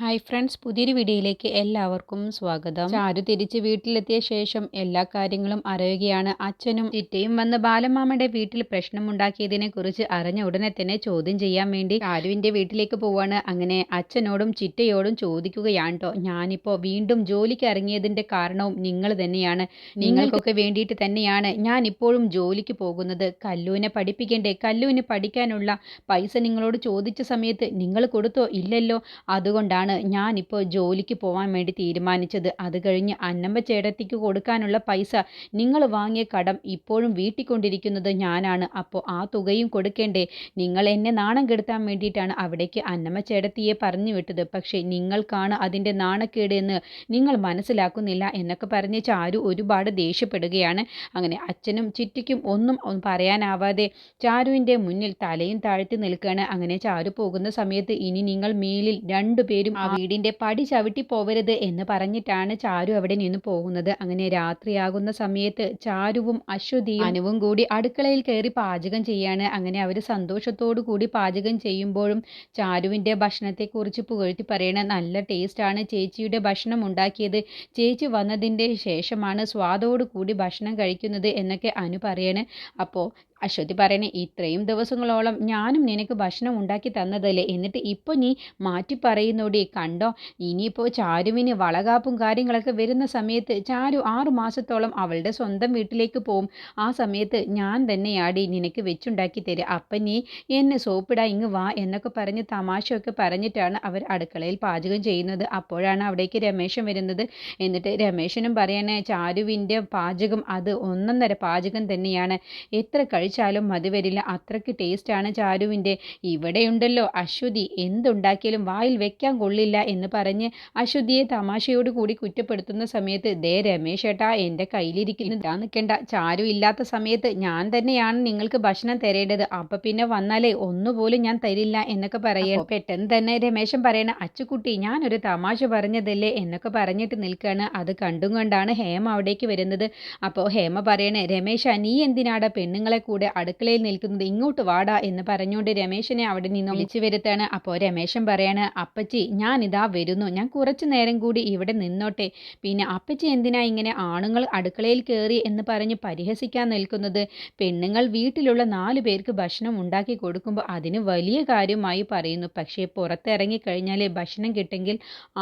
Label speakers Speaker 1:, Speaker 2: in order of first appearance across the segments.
Speaker 1: Hi friends, പുതിയൊരു വീഡിയോയിലേക്ക് എല്ലാവർക്കും സ്വാഗതം. ചാരു തിരിച്ച് വീട്ടിലെത്തിയ ശേഷം എല്ലാ കാര്യങ്ങളും അറിയുകയാണ്. അച്ഛനും ചിറ്റയും വന്ന് ബാലമാമയുടെ വീട്ടിൽ പ്രശ്നമുണ്ടാക്കിയതിനെ കുറിച്ച് അറിഞ്ഞ ഉടനെ തന്നെ ചോദ്യം ചെയ്യാൻ വേണ്ടി ചാരുവിൻ്റെ വീട്ടിലേക്ക് പോവാണ്. അങ്ങനെ അച്ഛനോടും ചിറ്റയോടും ചോദിക്കുകയാണ് കേട്ടോ, ഞാനിപ്പോൾ വീണ്ടും ജോലിക്ക് ഇറങ്ങിയതിൻ്റെ കാരണവും നിങ്ങൾ തന്നെയാണ്. നിങ്ങൾക്കൊക്കെ വേണ്ടിയിട്ട് തന്നെയാണ് ഞാൻ ഇപ്പോഴും ജോലിക്ക് പോകുന്നത്. കല്ലുവിനെ പഠിപ്പിക്കണ്ടേ? കല്ലുവിന് പഠിക്കാനുള്ള പൈസ നിങ്ങളോട് ചോദിച്ച സമയത്ത് നിങ്ങൾ കൊടുത്തോ? ഇല്ലല്ലോ. അതുകൊണ്ടാണ് ഞാനിപ്പോൾ ജോലിക്ക് പോകാൻ വേണ്ടി തീരുമാനിച്ചത്. അത് കഴിഞ്ഞ് അന്നമ്മ ചേട്ടത്തിക്ക് കൊടുക്കാനുള്ള പൈസ നിങ്ങൾ വാങ്ങിയ കടം ഇപ്പോഴും വീട്ടിക്കൊണ്ടിരിക്കുന്നത് ഞാനാണ്. അപ്പോൾ ആ തുകയും കൊടുക്കേണ്ടേ? നിങ്ങൾ എന്നെ നാണം കെടുത്താൻ വേണ്ടിയിട്ടാണ് അവിടേക്ക് അന്നമ്മ ചേട്ടത്തിയെ പറഞ്ഞു വിട്ടത്. പക്ഷേ നിങ്ങൾക്കാണ് അതിൻ്റെ നാണക്കേട് എന്ന് നിങ്ങൾ മനസ്സിലാക്കുന്നില്ല എന്നൊക്കെ പറഞ്ഞ് ചാരു ഒരുപാട് ദേഷ്യപ്പെടുകയാണ്. അങ്ങനെ അച്ഛനും ചിറ്റിക്കും ഒന്നും പറയാനാവാതെ ചാരുവിൻ്റെ മുന്നിൽ തലയും താഴ്ത്തി നിൽക്കുകയാണ്. അങ്ങനെ ചാരു പോകുന്ന സമയത്ത് ഇനി നിങ്ങൾ മേലിൽ രണ്ടുപേരും ആ വീടിൻ്റെ പടി ചവിട്ടി പോവരുത് എന്ന് പറഞ്ഞിട്ടാണ് ചാരു അവിടെ നിന്ന് പോകുന്നത്. അങ്ങനെ രാത്രിയാകുന്ന സമയത്ത് ചാരുവും അശ്വതിയും അനുവും കൂടി അടുക്കളയിൽ കയറി പാചകം ചെയ്യാണ്. അങ്ങനെ അവർ സന്തോഷത്തോടു കൂടി പാചകം ചെയ്യുമ്പോഴും ചാരുവിൻ്റെ ഭക്ഷണത്തെക്കുറിച്ച് പുകഴ്ത്തി പറയണ, നല്ല ടേസ്റ്റാണ് ചേച്ചിയുടെ ഭക്ഷണം ഉണ്ടാക്കിയത്. ചേച്ചി വന്നതിൻ്റെ ശേഷമാണ് സ്വാദോടു കൂടി ഭക്ഷണം കഴിക്കുന്നത് എന്നൊക്കെ അനു പറയണേ. അപ്പോൾ അശ്വതി പറയണേ, ഇത്രയും ദിവസങ്ങളോളം ഞാനും നിനക്ക് ഭക്ഷണം ഉണ്ടാക്കി തന്നതല്ലേ, എന്നിട്ട് ഇപ്പോൾ നീ മാറ്റി പറയുന്നോടി. കണ്ടോ, ഇനിയിപ്പോൾ ചാരുവിന് വളകാപ്പും കാര്യങ്ങളൊക്കെ വരുന്ന സമയത്ത് ചാരു 6 മാസത്തോളം അവളുടെ സ്വന്തം വീട്ടിലേക്ക് പോവും. ആ സമയത്ത് ഞാൻ തന്നെയാടി നിനക്ക് വെച്ചുണ്ടാക്കി തരിക. അപ്പം നീ എന്നെ സോപ്പിടാ, ഇങ്ങ് വാ എന്നൊക്കെ പറഞ്ഞ് തമാശയൊക്കെ പറഞ്ഞിട്ടാണ് അവർ അടുക്കളയിൽ പാചകം ചെയ്യുന്നത്. അപ്പോഴാണ് അവിടേക്ക് രമേശൻ വരുന്നത്. എന്നിട്ട് രമേശനും പറയണേ, ചാരുവിൻ്റെ പാചകം അത് ഒന്നൊന്നര പാചകം തന്നെയാണ്, എത്ര കഴിച്ചാലും മതി വരില്ല, അത്രയ്ക്ക് ടേസ്റ്റാണ് ചാരുവിൻ്റെ. ഇവിടെയുണ്ടല്ലോ അശ്വതി, എന്തുണ്ടാക്കിയാലും വായിൽ വെക്കാൻ കൊള്ളില്ല എന്ന് പറഞ്ഞ് അശ്വതിയെ തമാശയോട് കൂടി കുറ്റപ്പെടുത്തുന്ന സമയത്ത്, ദേ രമേശ് ഏട്ടാ, എൻ്റെ കയ്യിലിരിക്കുന്നതാ, നിൽക്കേണ്ട. ചാരു ഇല്ലാത്ത സമയത്ത് ഞാൻ തന്നെയാണ് നിങ്ങൾക്ക് ഭക്ഷണം തരേണ്ടത്. അപ്പം പിന്നെ വന്നാലേ ഒന്നുപോലും ഞാൻ തരില്ല എന്നൊക്കെ പറയുക. പെട്ടെന്ന് തന്നെ രമേശൻ പറയണ, അച്ചുകുട്ടി ഞാനൊരു തമാശ പറഞ്ഞതല്ലേ എന്നൊക്കെ പറഞ്ഞിട്ട് നിൽക്കുകയാണ്. അത് കണ്ടും കൊണ്ടാണ് ഹേമ അവിടേക്ക് വരുന്നത്. അപ്പോൾ ഹേമ പറയണേ, രമേശ നീ എന്തിനാടാ പെണ്ണുങ്ങളെ കൂടെ അടുക്കളയിൽ നിൽക്കുന്നത്, ഇങ്ങോട്ട് വാടാ എന്ന് പറഞ്ഞുകൊണ്ട് രമേശനെ അവിടെ നിന്ന് വിളിച്ചു വരുത്താണ്. അപ്പോൾ രമേശൻ പറയാണ്, അപ്പച്ചി ഞാനിതാ വരുന്നു, ഞാൻ കുറച്ചു നേരം കൂടി ഇവിടെ നിന്നോട്ടെ. പിന്നെ അപ്പച്ചി എന്തിനാ ഇങ്ങനെ ആണുങ്ങൾ അടുക്കളയിൽ കയറി എന്ന് പറഞ്ഞ് പരിഹസിക്കാൻ നിൽക്കുന്നത്? പെണ്ണുങ്ങൾ വീട്ടിലുള്ള 4 പേർക്ക് ഭക്ഷണം ഉണ്ടാക്കി കൊടുക്കുമ്പോൾ അതിന് വലിയ കാര്യമായി പറയുന്നു. പക്ഷേ പുറത്തിറങ്ങി കഴിഞ്ഞാൽ ഭക്ഷണം കിട്ടെങ്കിൽ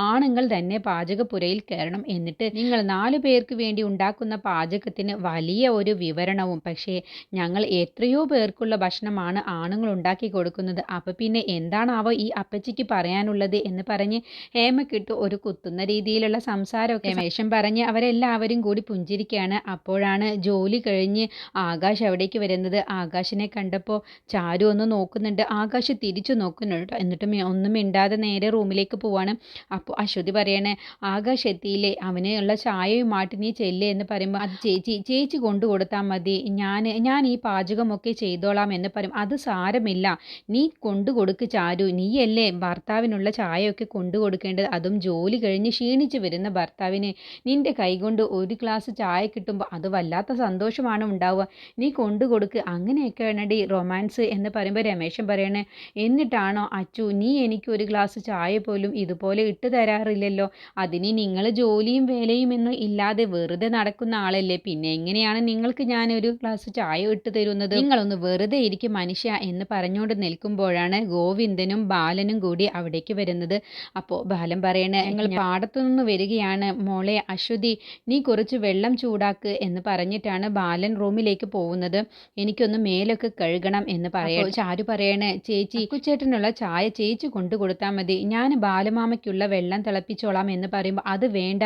Speaker 1: ആണുങ്ങൾ തന്നെ പാചകപ്പുരയിൽ കയറണം. എന്നിട്ട് നിങ്ങൾ 4 പേർക്ക് വേണ്ടി ഉണ്ടാക്കുന്ന പാചകത്തിന് വലിയ ഒരു വിവരണവും. പക്ഷേ ഞങ്ങൾ എത്രയോ പേർക്കുള്ള ഭക്ഷണമാണ് ആണുങ്ങൾ ഉണ്ടാക്കി കൊടുക്കുന്നത്. അപ്പം പിന്നെ എന്താണാവോ ഈ അപ്പച്ചിക്ക് പറയാനുള്ളത് എന്ന് പറഞ്ഞ് ഹേമക്കിട്ട് ഒരു കുത്തുന്ന രീതിയിലുള്ള സംസാരമൊക്കെ രമേശൻ പറഞ്ഞ് അവരെല്ലാവരും കൂടി പുഞ്ചിരിക്കുകയാണ്. അപ്പോഴാണ് ജോലി കഴിഞ്ഞ് ആകാശ് അവിടേക്ക് വരുന്നത്. ആകാശിനെ കണ്ടപ്പോൾ ചാരു ഒന്ന് നോക്കുന്നുണ്ട്, ആകാശ് തിരിച്ചു നോക്കുന്നുണ്ട്. എന്നിട്ടും ഒന്നും മിണ്ടാതെ നേരെ റൂമിലേക്ക് പോവാണ്. അപ്പോൾ അശ്വതി പറയണേ, ആകാശ് എത്തിയില്ലേ, അവനുള്ള ചായയുമായിട്ട് നീ ചെല്ലേ എന്ന് പറയുമ്പോൾ, അത് ചേച്ചി കൊണ്ടു കൊടുത്താൽ മതി, ഞാൻ ഈ പാചകമൊക്കെ ചെയ്തോളാം എന്ന് പറയും. അത് സാരമില്ല, നീ കൊണ്ടു കൊടുക്ക് ചാരു, നീയല്ലേ ഭർത്താവിനുള്ള ചായയൊക്കെ കൊണ്ടു കൊടുക്കേണ്ടത്, അതും ജോലി കഴിഞ്ഞ് ക്ഷീണിച്ച് വരുന്ന ഭർത്താവിന് നിന്റെ കൈകൊണ്ട് ഒരു ഗ്ലാസ് ചായ കിട്ടുമ്പോൾ അത് വല്ലാത്ത സന്തോഷമാണ് ഉണ്ടാവുക, നീ കൊണ്ടു കൊടുക്ക്. അങ്ങനെയൊക്കെയാണടി റൊമാൻസ് എന്ന് പറയുമ്പോൾ രമേശൻ പറയണേ, എന്നിട്ടാണോ അച്ചു നീ എനിക്ക് ഒരു ഗ്ലാസ് ചായ പോലും ഇതുപോലെ ഇട്ട് തരാറില്ലല്ലോ, അതിന് നിങ്ങൾ ജോലിയും വേലയും ഒന്നും ഇല്ലാതെ വെറുതെ നടക്കുന്ന ആളല്ലേ, പിന്നെ എങ്ങനെയാണ് നിങ്ങൾക്ക് ഞാനൊരു ഗ്ലാസ് ചായ ഇട്ട് തരുന്നത്, നിങ്ങളൊന്ന് വെറുതെ ഇരിക്കും മനുഷ്യ എന്ന് പറഞ്ഞുകൊണ്ട് നിൽക്കുമ്പോഴാണ് ഗോവിന്ദനും ബാലനും കൂടി അവിടേക്ക് വരുന്നത്. അപ്പോൾ ബാലൻ പറയണേ, ഞങ്ങൾ പാടത്തുനിന്ന് വരികയാണ് മോളെ അശ്വതി, നീ കുറച്ച് വെള്ളം ചൂടാക്ക് എന്ന് പറഞ്ഞിട്ടാണ് ബാലൻ റൂമിലേക്ക് പോകുന്നത്. എനിക്കൊന്ന് മേലൊക്കെ കഴുകണം എന്ന് പറയും. ചാരു പറയണേ, ചേച്ചി കുച്ചേട്ടനുള്ള ചായ ചേച്ചി കൊണ്ടു കൊടുത്താൽ മതി, ഞാൻ ബാലമാമയ്ക്കുള്ള വെള്ളം തിളപ്പിച്ചോളാം എന്ന് പറയുമ്പോൾ, അത് വേണ്ട,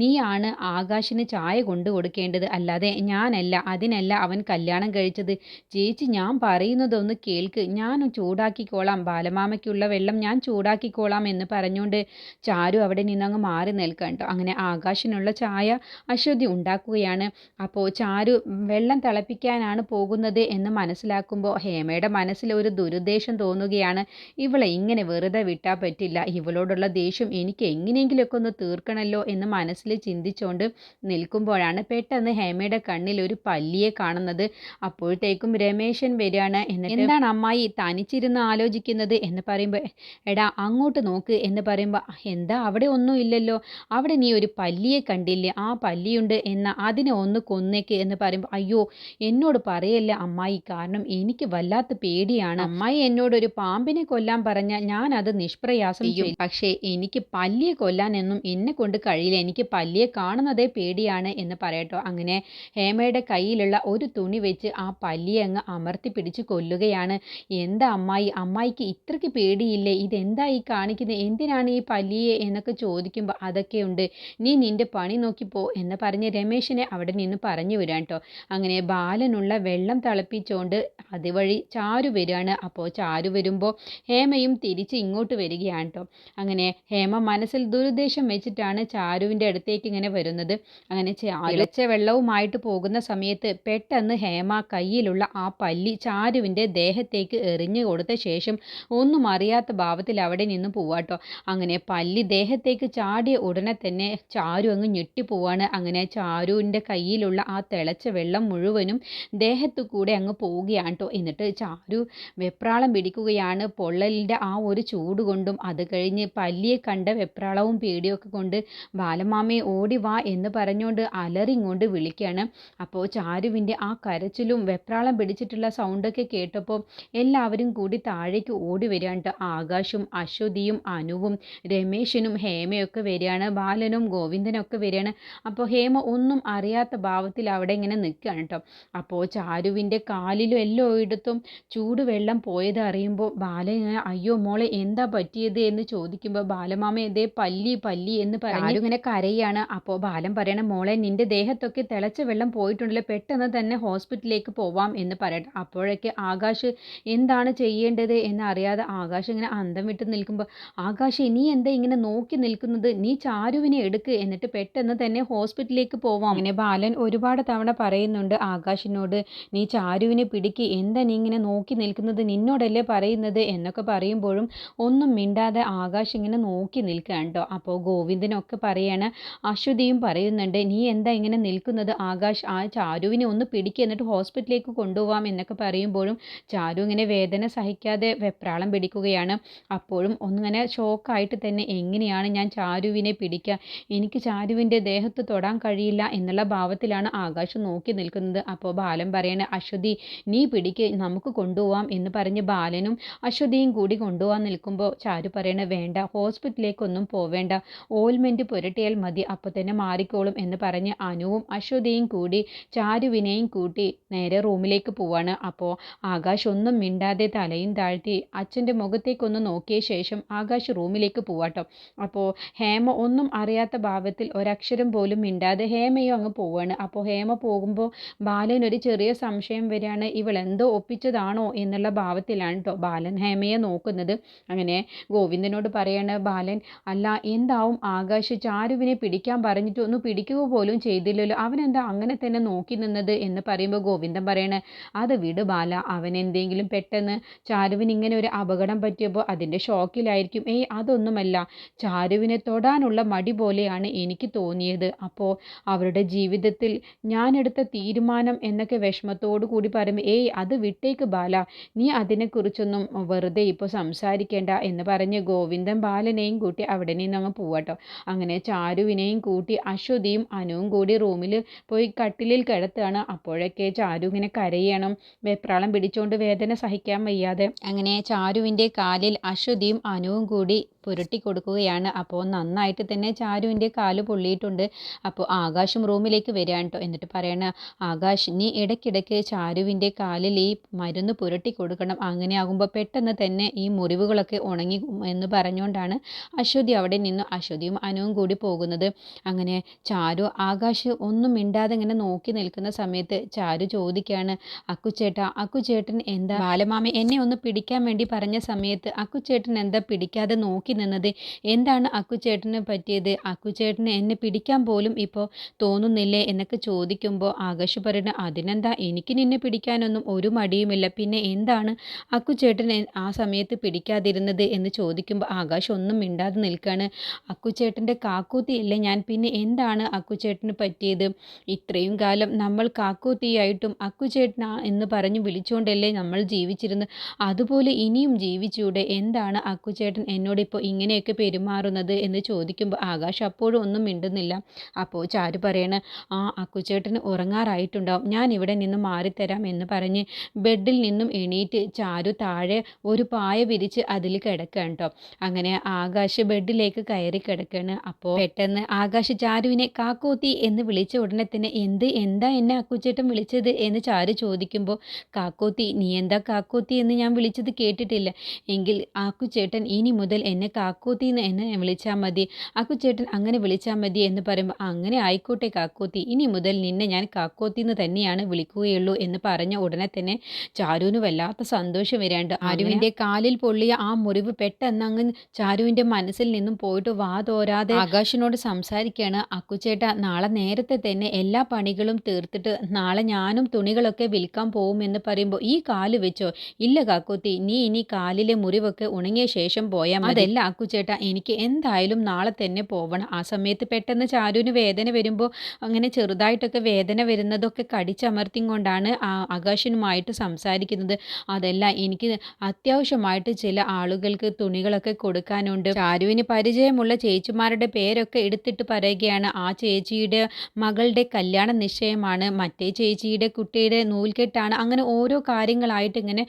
Speaker 1: നീയാണ് ആകാശിന് ചായ കൊണ്ടു കൊടുക്കേണ്ടത്, അല്ലാതെ ഞാനല്ല, അതിനല്ല അവൻ കല്യാണം കഴിച്ചത്. ചേച്ചി ഞാൻ പറയുന്നതൊന്ന് കേൾക്ക്, ഞാൻ ചൂടാക്കിക്കോളാം, ബാലമാമയ്ക്കുള്ള വെള്ളം ഞാൻ ചൂടാക്കിക്കോളാം എന്ന് പറഞ്ഞുകൊണ്ട് ചാരു അവിടെ നിന്നങ്ങ് മാറി നിൽക്കണ്ടോ. അങ്ങനെ ആകാശിനുള്ള ചായ അശ്വതി ഉണ്ടാക്കുകയാണ്. അപ്പോൾ ചാരു വെള്ളം തിളപ്പിക്കാനാണ് പോകുന്നത് എന്ന് മനസ്സിലാക്കുമ്പോൾ ഹേമയുടെ മനസ്സിൽ ഒരു ദുരുദ്ദേശം തോന്നുകയാണ്. ഇവളെ ഇങ്ങനെ വെറുതെ വിട്ടാൽ പറ്റില്ല, ഇവളോടുള്ള ദേഷ്യം എനിക്ക് എങ്ങനെയെങ്കിലുമൊക്കെ ഒന്ന് തീർക്കണമല്ലോ എന്ന് മനസ്സിൽ ചിന്തിച്ചുകൊണ്ട് നിൽക്കുമ്പോഴാണ് പെട്ടെന്ന് ഹേമയുടെ കണ്ണിൽ ഒരു പല്ലിയെ കാണുന്നത്. അപ്പോൾ അപ്പോഴത്തേക്കും രമേശൻ വരികയാണ്. എന്നിട്ട് എന്താണ് അമ്മായി തനിച്ചിരുന്ന് ആലോചിക്കുന്നത് എന്ന് പറയുമ്പോൾ, എടാ അങ്ങോട്ട് നോക്ക് എന്ന് പറയുമ്പോൾ, എന്താ അവിടെ ഒന്നും ഇല്ലല്ലോ, അവിടെ നീ ഒരു പല്ലിയെ കണ്ടില്ലേ, ആ പല്ലിയുണ്ട് എന്ന അതിനെ ഒന്ന് കൊന്നേക്ക് എന്ന് പറയുമ്പോൾ, അയ്യോ എന്നോട് പറയല്ല അമ്മായി, കാരണം എനിക്ക് വല്ലാത്ത പേടിയാണ്. അമ്മായി എന്നോട് ഒരു പാമ്പിനെ കൊല്ലാൻ പറഞ്ഞാൽ ഞാൻ അത് നിഷ്പ്രയാസം ചെയ്യും, പക്ഷേ എനിക്ക് പല്ലിയെ കൊല്ലാനൊന്നും എന്നെ കൊണ്ട് കഴിയില്ല, എനിക്ക് പല്ലിയെ കാണുന്നതേ പേടിയാണ് എന്ന് പറയട്ടോ. അങ്ങനെ ഹേമയുടെ കയ്യിലുള്ള ഒരു തുണി വെച്ച് ആ പല്ലിയെ അങ്ങ് അമർത്തി പിടിച്ച് കൊല്ലുകയാണ്. എന്താ അമ്മായി, അമ്മായിക്ക് ഇത്രയ്ക്ക് പേടിയില്ലേ, ഇതെന്താ ഈ കാണിക്കുന്നത്, എന്തിനാണ് ഈ പല്ലിയെ എന്നൊക്കെ ചോദിക്കുമ്പോൾ, അതൊക്കെയുണ്ട്, നീ നിന്റെ പണി നോക്കിപ്പോ എന്ന് പറഞ്ഞ് രമേശിനെ അവിടെ നിന്ന് പറഞ്ഞു വിടാൻ കേട്ടോ. അങ്ങനെ ബാലനുള്ള വെള്ളം തിളപ്പിച്ചുകൊണ്ട് അതുവഴി ചാരു വരികയാണ്. അപ്പോൾ ചാരു വരുമ്പോൾ ഹേമയും തിരിച്ച് ഇങ്ങോട്ട് വരികയാണ് കേട്ടോ. അങ്ങനെ ഹേമ മനസ്സിൽ ദുരുദ്ദേശം വെച്ചിട്ടാണ് ചാരുവിൻ്റെ അടുത്തേക്ക് ഇങ്ങനെ വരുന്നത്. അങ്ങനെ തിളച്ച വെള്ളവുമായിട്ട് പോകുന്ന സമയത്ത് പെട്ടെന്ന് ഹേമ കയ്യിലുള്ള ആ പല്ലി ചാരുവിൻ്റെ ദേഹത്തേക്ക് എറിഞ്ഞു കൊടുത്ത ശേഷം ഒന്നും അറിയാത്ത ഭാവത്തിൽ അവിടെ നിന്ന് പോവാട്ടോ. അങ്ങനെ പല്ലി ദേഹത്തേക്ക് ചാടിയ ഉടനെ തന്നെ ചാരു അങ്ങ് ഞെട്ടിപ്പോവാണ്. അങ്ങനെ ചാരുവിൻ്റെ കയ്യിലുള്ള ആ തിളച്ച വെള്ളം മുഴുവനും ദേഹത്തു കൂടെ അങ്ങ് പോവുകയാണ് കേട്ടോ. എന്നിട്ട് ചാരു വെപ്രാളം പിടിക്കുകയാണ് പൊള്ളലിൻ്റെ ആ ഒരു ചൂട് കൊണ്ടും. അത് കഴിഞ്ഞ് പല്ലിയെ കണ്ട വെപ്രാളവും പേടിയൊക്കെ കൊണ്ട് ബാലമാമയെ ഓടി വാ എന്ന് പറഞ്ഞുകൊണ്ട് അലറിങ്ങോണ്ട് വിളിക്കുകയാണ്. അപ്പോൾ ചാരുവിൻ്റെ ആ കരച്ചിലും വെപ്രാളം പിടിച്ചിട്ടുള്ള സൗണ്ടൊക്കെ കേട്ടപ്പോൾ എല്ലാവരും കൂടി താഴേക്ക് ഓടി വരികയാണ്. ആകാശും അശ്വതിയും അനുവും രമേശനും ഹേമയൊക്കെ വരികയാണ്, ബാലനും ഗോവിന്ദനൊക്കെ വരികയാണ്. അപ്പോൾ ഹേമ ഒന്നും അറിയാത്ത ഭാവത്തിൽ അവിടെ ഇങ്ങനെ നിൽക്കുകയാണ് കേട്ടോ. അപ്പോൾ ചാരുവിൻ്റെ കാലിലും എല്ലായിടത്തും ചൂടുവെള്ളം പോയത് അറിയുമ്പോൾ ബാലൻ ഇങ്ങനെ, അയ്യോ മോളെ എന്താ പറ്റിയത് എന്ന് ചോദിക്കുമ്പോൾ ബാലമാമ ഇതേ പല്ലി പല്ലി എന്ന് പറഞ്ഞു ഇങ്ങനെ കരയാണ്. അപ്പോൾ ബാലൻ പറയണം, മോളെ നിന്റെ ദേഹത്തൊക്കെ തിളച്ച വെള്ളം പോയിട്ടുണ്ടല്ലോ, പെട്ടെന്ന് തന്നെ ഹോസ്പിറ്റലിലേക്ക് പോവാം എന്ന് പറയട്ടെ. അപ്പോഴൊക്കെ ആകാശ് എന്താണ് ചെയ്യേണ്ടത് എന്ന് അറിയാതെ ആകാശ് ഇങ്ങനെ അന്തം വിട്ട് നിൽക്കുമ്പോൾ, ആകാശ് നീ എന്താ ഇങ്ങനെ നോക്കി നിൽക്കുന്നത്, നീ ചാരുവിനെ എടുക്ക്, എന്നിട്ട് പെട്ടെന്ന് തന്നെ ഹോസ്പിറ്റലിലേക്ക് പോവാം. അങ്ങനെ ബാലൻ ഒരുപാട് തവണ പറയുന്നുണ്ട് ആകാശിനോട്, നീ ചാരുവിനെ പിടിക്ക്, എന്താ നീ ഇങ്ങനെ നോക്കി നിൽക്കുന്നത്, നിന്നോടല്ലേ പറയുന്നത് എന്നൊക്കെ പറയുമ്പോഴും ഒന്നും മിണ്ടാതെ ആകാശ് ഇങ്ങനെ നോക്കി നിൽക്കുകയാണ് കേട്ടോ. അപ്പോൾ ഗോവിന്ദനൊക്കെ പറയാണ്, അശ്വതിയും പറയുന്നുണ്ട്, നീ എന്താ ഇങ്ങനെ നിൽക്കുന്നത് ആകാശ്, ആ ചാരുവിനെ ഒന്ന് പിടിക്കുക, എന്നിട്ട് ഹോസ്പിറ്റലിലേക്ക് കൊണ്ടുപോകാം എന്നൊക്കെ പറയുമ്പോഴും ചാരു ഇങ്ങനെ വേദന സഹിക്കാതെ വെപ്രാളം പിടിക്കുകയാണ്. അപ്പോഴും ഒന്നിങ്ങനെ ഷോക്കായിട്ട് തന്നെ, എങ്ങനെയാണ് ഞാൻ ചാരുവിനെ പിടിക്കുക, എനിക്ക് ചാരുവിൻ്റെ ദേഹത്ത് തൊടാൻ കഴിയില്ല എന്നുള്ള ഭാവത്തിലാണ് ആകാശ് നോക്കി നിൽക്കുന്നത്. അപ്പോൾ ബാലൻ പറയണ, അശ്വതി നീ പിടിക്ക്, നമുക്ക് കൊണ്ടുപോകാം എന്ന് പറഞ്ഞ് ബാലനും അശ്വതിയും കൂടി കൊണ്ടുപോകാൻ നിൽക്കുമ്പോൾ ചാരു പറയണ, വേണ്ട, ഹോസ്പിറ്റലിലേക്കൊന്നും പോവേണ്ട, ഓയിൽമെൻറ്റ് പുരട്ടിയാൽ മതി, അപ്പോൾ തന്നെ മാറിക്കോളും എന്ന് പറഞ്ഞ് അനുവും അശ്വതിയും കൂടി ചാരുവിനെയും കൂട്ടി നേരെ റൂമിലേക്ക് പോവാണ്. അപ്പോൾ ആകാശ് ഒന്നും മിണ്ടാതെ തലയും താഴ്ത്തി അച്ഛൻ്റെ മുഖത്തേക്കൊന്ന് നോക്കിയ ശേഷം ആകാശ് റൂമിലേക്ക് പോവാട്ടോ. അപ്പോൾ ഹേമ ഒന്നും അറിയാത്ത ഭാവത്തിൽ ഒരക്ഷരം പോലും മിണ്ടാതെ ഹേമയും അങ്ങ് പോവാണ്. അപ്പോൾ ഹേമ പോകുമ്പോൾ ബാലൻ ഒരു ചെറിയ സംശയം വരികയാണ്, ഇവളെന്തോ ഒപ്പിച്ചതാണോ എന്നുള്ള ഭാവത്തിലാണ് കേട്ടോ ബാലൻ ഹേമയെ നോക്കുന്നത്. അങ്ങനെ ഗോവിന്ദനോട് പറയാണ് ബാലൻ, അല്ല എന്താവും ആകാശ് ചാരുവിനെ പിടിക്കാൻ പറഞ്ഞിട്ട് ഒന്ന് പിടിക്കുക പോലും ചെയ്തില്ലല്ലോ, അവനെന്താ അങ്ങനെ തന്നെ നോക്കി നിന്നത് എന്ന് പറയുമ്പോൾ ഗോവിന്ദൻ പറയണേ, അത് വിട് ബാല, അവൻ എന്തെങ്കിലും പെട്ടെന്ന് ചാരുവിന് ഇങ്ങനെ ഒരു അപകടം പറ്റിയപ്പോൾ അതിൻ്റെ ഷോക്കിലായിരിക്കും. അതൊന്നുമല്ല, ചാരുവിനെ തൊടാനുള്ള മടി പോലെയാണ് എനിക്ക് തോന്നിയത്. അപ്പോൾ അവരുടെ ജീവിതത്തിൽ ഞാനെടുത്ത തീരുമാനം എന്നൊക്കെ വിഷമത്തോടു കൂടി പറയുമ്പോൾ, അത് വിട്ടേക്ക് ബാല, നീ അതിനെക്കുറിച്ചൊന്നും വെറുതെ ഇപ്പോൾ സംസാരിക്കേണ്ട എന്ന് പറഞ്ഞ് ഗോവിന്ദൻ ബാലനെയും കൂട്ടി അവിടെ നിന്ന് അങ്ങ് പോവാട്ടോ. അങ്ങനെ ചാരുവിനെയും കൂട്ടി അശ്വതിയും അനുവും കൂടി റൂമിൽ പോയി കട്ടിലിൽ കിടത്തുകയാണ്. അപ്പോഴൊക്കെ ചാരു ഇങ്ങനെ കരയണം, വെപ്രാളം പിടിച്ചുകൊണ്ട് വേദന സഹിക്കാൻ വയ്യാതെ. അങ്ങനെ ചാരുവിൻ്റെ കാലിൽ അശ്വതിയും അനുവും കൂടി പുരട്ടി കൊടുക്കുകയാണ്. അപ്പോൾ നന്നായിട്ട് തന്നെ ചാരുവിൻ്റെ കാല് പൊള്ളിയിട്ടുണ്ട്. അപ്പോൾ ആകാശും റൂമിലേക്ക് വരികയാണ് കേട്ടോ. എന്നിട്ട് പറയണ, ആകാശ് നീ ഇടയ്ക്കിടയ്ക്ക് ചാരുവിൻ്റെ കാലിൽ ഈ മരുന്ന് പുരട്ടി കൊടുക്കണം, അങ്ങനെ ആകുമ്പോൾ പെട്ടെന്ന് തന്നെ ഈ മുറിവുകളൊക്കെ ഉണങ്ങി എന്ന് പറഞ്ഞുകൊണ്ടാണ് അശ്വതി അവിടെ നിന്ന് അശ്വതിയും അനുവും കൂടി പോകുന്നത്. അങ്ങനെ ചാരു ആകാശ് ഒന്നും മിണ്ടാതെ ഇങ്ങനെ നോക്കി നിൽക്കുന്ന സമയത്ത് ചാരു ചോദിക്കുകയാണ്, അക്കുച്ചേട്ടൻ എന്താ, ബാലമാമ എന്നെ ഒന്ന് പിടിക്കാൻ വേണ്ടി പറഞ്ഞ സമയത്ത് അക്കുച്ചേട്ടൻ എന്താ പിടിക്കാതെ നോക്കി നിന്നത്? എന്താണ് അക്കുച്ചേട്ടന് പറ്റിയത്? അക്കുച്ചേട്ടന് എന്നെ പിടിക്കാൻ പോലും ഇപ്പോൾ തോന്നുന്നില്ലേ എന്നൊക്കെ ചോദിക്കുമ്പോൾ ആകാശ് പറയുന്നത്, അതിനെന്താ, എനിക്ക് നിന്നെ പിടിക്കാനൊന്നും ഒരു മടിയുമില്ല. പിന്നെ എന്താണ് അക്കുച്ചേട്ടൻ ആ സമയത്ത് പിടിക്കാതിരുന്നത് എന്ന് ചോദിക്കുമ്പോൾ ആകാശ് ഒന്നും മിണ്ടാതെ നിൽക്കുകയാണ്. അക്കുച്ചേട്ടൻ്റെ കാക്കൂത്തിയല്ലേ ഞാൻ, പിന്നെ എന്താണ് അക്കുച്ചേട്ടന് പറ്റിയത്? ഇത്രയും കാലം നമ്മൾ കാക്കൂത്തിയായിട്ടും അക്കുച്ചേട്ടനാ എന്ന് പറഞ്ഞ് വിളിച്ചുകൊണ്ടല്ലേ നമ്മൾ ജീവിച്ചിരുന്നത്. അതുപോലെ ഇനിയും ജീവിച്ചൂടെ? എന്താണ് അക്കുച്ചേട്ടൻ എന്നോടിപ്പോൾ ഇങ്ങനെയൊക്കെ പെരുമാറുന്നത് എന്ന് ചോദിക്കുമ്പോൾ ആകാശ് അപ്പോഴും ഒന്നും മിണ്ടുന്നില്ല. അപ്പോൾ ചാരു പറയണ്, ആ അക്കുച്ചേട്ടന് ഉറങ്ങാറായിട്ടുണ്ടാവും, ഞാൻ ഇവിടെ നിന്ന് മാറിത്തരാം എന്ന് പറഞ്ഞ് ബെഡിൽ നിന്നും എണീറ്റ് ചാരു താഴെ ഒരു പായ വിരിച്ച് അതിൽ കിടക്കുകയാണ് കേട്ടോ. അങ്ങനെ ആകാശ് ബെഡിലേക്ക് കയറി കിടക്കുകയാണ്. അപ്പോൾ പെട്ടെന്ന് ആകാശ് ചാരുവിനെ കാക്കോത്തി എന്ന് വിളിച്ച ഉടനെ തന്നെ എന്താ എന്നെ അക്കുച്ചേട്ടൻ വിളിച്ചത് എന്ന് ചാരു ചോദിക്കുമ്പോൾ, കാക്കോത്തി, നീ എന്താ കാക്കോത്തി എന്ന് ഞാൻ വിളിച്ചത് കേട്ടിട്ടില്ല? എങ്കിൽ അക്കുച്ചേട്ടൻ ഇനി മുതൽ എന്നെ കാക്കോത്തി എന്ന് വിളിച്ചാൽ മതി, അക്കുച്ചേട്ടൻ അങ്ങനെ വിളിച്ചാൽ മതി എന്ന് പറയുമ്പോൾ, അങ്ങനെ ആയിക്കോട്ടെ കാക്കോത്തി, ഇനി മുതൽ നിന്നെ ഞാൻ കാക്കോത്തി എന്ന് തന്നെയാണ് വിളിക്കുകയുള്ളൂ എന്ന് പറഞ്ഞ ഉടനെ തന്നെ ചാരുവിന് വല്ലാത്ത സന്തോഷം വരാണ്ട്. ചാരുവിൻ്റെ കാലിൽ പൊള്ളിയ ആ മുറിവ് പെട്ടെന്ന് അങ്ങ് ചാരുവിൻ്റെ മനസ്സിൽ നിന്നും പോയിട്ട് വാ തോരാതെ ആകാശിനോട് സംസാരിക്കുകയാണ്. അക്കുച്ചേട്ട, നാളെ നേരത്തെ തന്നെ എല്ലാ പണികളും തീർത്തിട്ട് നാളെ ഞാനും തുണികളൊക്കെ വിൽക്കാൻ പോകും എന്ന് പറയുമ്പോൾ, ഈ കാല് വെച്ചോ? ഇല്ല കാക്കോത്തി, നീ ഇനി കാലിലെ മുറിവൊക്കെ ഉണങ്ങിയ ശേഷം പോയാൽ മതി. അതല്ല അക്കുച്ചേട്ട, എനിക്ക് എന്തായാലും നാളെ തന്നെ പോവണം. ആ സമയത്ത് പെട്ടെന്ന് ചാരുവിന് വേദന വരുമ്പോൾ അങ്ങനെ ചെറുതായിട്ടൊക്കെ വേദന വരുന്നതൊക്കെ കടിച്ചമർത്തി കൊണ്ടാണ് ആകാശിനുമായിട്ട് സംസാരിക്കുന്നത്. അതല്ല, എനിക്ക് അത്യാവശ്യമായിട്ട് ചില ആളുകൾക്ക് തുണികളൊക്കെ കൊടുക്കാനുണ്ട്. ചാരുവിന് പരിചയമുള്ള ചേച്ചിമാരുടെ പേരൊക്കെ എടുത്തിട്ട് പറയുകയാണ്. ആ ചേച്ചിയുടെ മകളുടെ കല്യാണ നിശ്ചയമാണ്, മറ്റേ ചേച്ചിയുടെ കുട്ടിയുടെ നൂൽകെട്ടാണ്, അങ്ങനെ ഓരോ കാര്യങ്ങളായിട്ട് ഇങ്ങനെ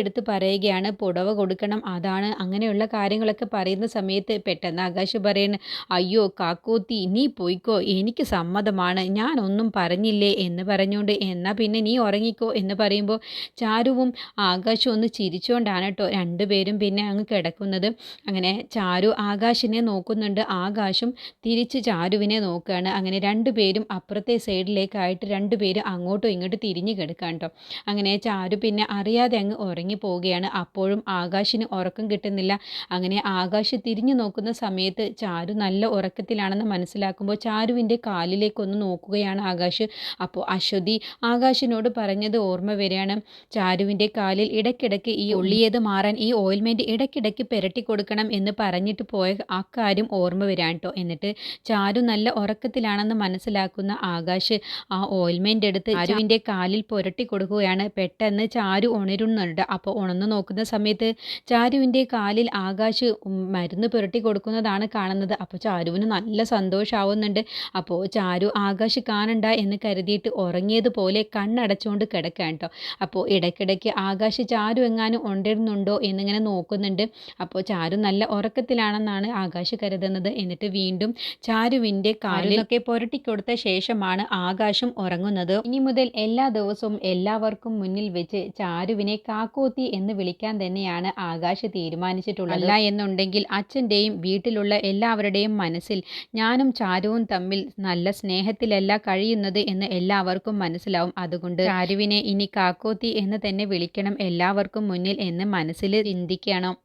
Speaker 1: എടുത്ത് പറയുകയാണ്. പുടവ കൊടുക്കണം, അതാണ്, അങ്ങനെയുള്ള കാര്യങ്ങളൊക്കെ പറയുന്ന സമയത്ത് പെട്ടെന്ന് ആകാശ് പറയുന്നു, അയ്യോ കാക്കോത്തി, നീ പോയിക്കോ, എനിക്ക് സമ്മതമാണ്, ഞാനൊന്നും പറഞ്ഞില്ലേ എന്ന് പറഞ്ഞുകൊണ്ട്, എന്നാൽ പിന്നെ നീ ഉറങ്ങിക്കോ എന്ന് പറയുമ്പോൾ ചാരുവും ആകാശവും ഒന്ന് ചിരിച്ചുകൊണ്ടാണ് കേട്ടോ രണ്ടുപേരും പിന്നെ അങ്ങ് കിടക്കുന്നത്. അങ്ങനെ ചാരു ആകാശിനെ നോക്കുന്നുണ്ട്, ആകാശും തിരിച്ച് ചാരുവിനെ നോക്കുകയാണ്. അങ്ങനെ രണ്ടുപേരും അപ്പുറത്തെ സൈഡിലേക്കായിട്ട് രണ്ടുപേരും അങ്ങോട്ടും ഇങ്ങോട്ടും തിരിഞ്ഞ് കിടക്കുകയാണ് കേട്ടോ. അങ്ങനെ ചാരു പിന്നെ അറിയാതെ അങ്ങ് ഉറങ്ങി പോവുകയാണ്. അപ്പോഴും ആകാശിന് ഉറക്കം കിട്ടുന്നില്ല. അങ്ങനെ ആകാശ് തിരിഞ്ഞു നോക്കുന്ന സമയത്ത് ചാരു നല്ല ഉറക്കത്തിലാണെന്ന് മനസ്സിലാക്കുമ്പോൾ ചാരുവിൻ്റെ കാലിലേക്കൊന്ന് നോക്കുകയാണ് ആകാശ്. അപ്പോൾ അശ്വതി ആകാശിനോട് പറഞ്ഞത് ഓർമ്മ വരികയാണ്. ചാരുവിൻ്റെ കാലിൽ ഇടയ്ക്കിടയ്ക്ക് ഈ ഒള്ളിയത് മാറാൻ ഈ ഓയിൽമെൻറ്റ് ഇടയ്ക്കിടയ്ക്ക് പുരട്ടി കൊടുക്കണം എന്ന് പറഞ്ഞിട്ട് പോയ ആ കാര്യം ഓർമ്മ വരാൻ കേട്ടോ. എന്നിട്ട് ചാരു നല്ല ഉറക്കത്തിലാണെന്ന് മനസ്സിലാക്കുന്ന ആകാശ് ആ ഓയിൽമെൻറ്റ് എടുത്ത് ചാരുവിൻ്റെ കാലിൽ പുരട്ടി കൊടുക്കുകയാണ്. പെട്ടെന്ന് ചാരു ഉണരുന്നുണ്ട്. അപ്പോൾ ഉണർന്നു നോക്കുന്ന സമയത്ത് ചാരുവിൻ്റെ കാലിൽ ആകാശ് മരുന്ന് പുരട്ടി കൊടുക്കുന്നതാണ് കാണുന്നത്. അപ്പോൾ ചാരുവിന് നല്ല സന്തോഷമാവുന്നുണ്ട്. അപ്പോൾ ചാരു ആകാശ് കാണണ്ട എന്ന് കരുതിയിട്ട് ഉറങ്ങിയതുപോലെ കണ്ണടച്ചുകൊണ്ട് കിടക്കുകയാണ് കേട്ടോ. അപ്പോൾ ഇടയ്ക്കിടയ്ക്ക് ആകാശ് ചാരു എങ്ങാനും ഉണരുന്നുണ്ടോ എന്നിങ്ങനെ നോക്കുന്നുണ്ട്. അപ്പോൾ ചാരു നല്ല ഉറക്കത്തിലാണെന്നാണ് ആകാശ് കരുതുന്നത്. എന്നിട്ട് വീണ്ടും ചാരുവിൻ്റെ കാലിലൊക്കെ പുരട്ടിക്കൊടുത്ത ശേഷമാണ് ആകാശം ഉറങ്ങുന്നത്. ഇനി മുതൽ എല്ലാ ദിവസവും എല്ലാവർക്കും മുന്നിൽ വെച്ച് ചാരുവിനെ കാക്കോത്തി എന്ന് വിളിക്കാൻ തന്നെയാണ് ആകാശ് തീരുമാനിച്ചിട്ടുള്ളത്. അല്ല എന്നുണ്ടെങ്കിൽ അച്ഛൻ്റെയും വീട്ടിലുള്ള എല്ലാവരുടെയും മനസ്സിൽ ഞാനും ചാരുവും തമ്മിൽ നല്ല സ്നേഹത്തിലല്ല കഴിയുന്നത് എന്ന് എല്ലാവർക്കും മനസ്സിലാവും. അതുകൊണ്ട് ചാരുവിനെ ഇനി കാക്കോത്തി എന്ന് തന്നെ വിളിക്കണം എല്ലാവർക്കും മുന്നിൽ എന്ന് മനസ്സിൽ ചിന്തിക്കണം.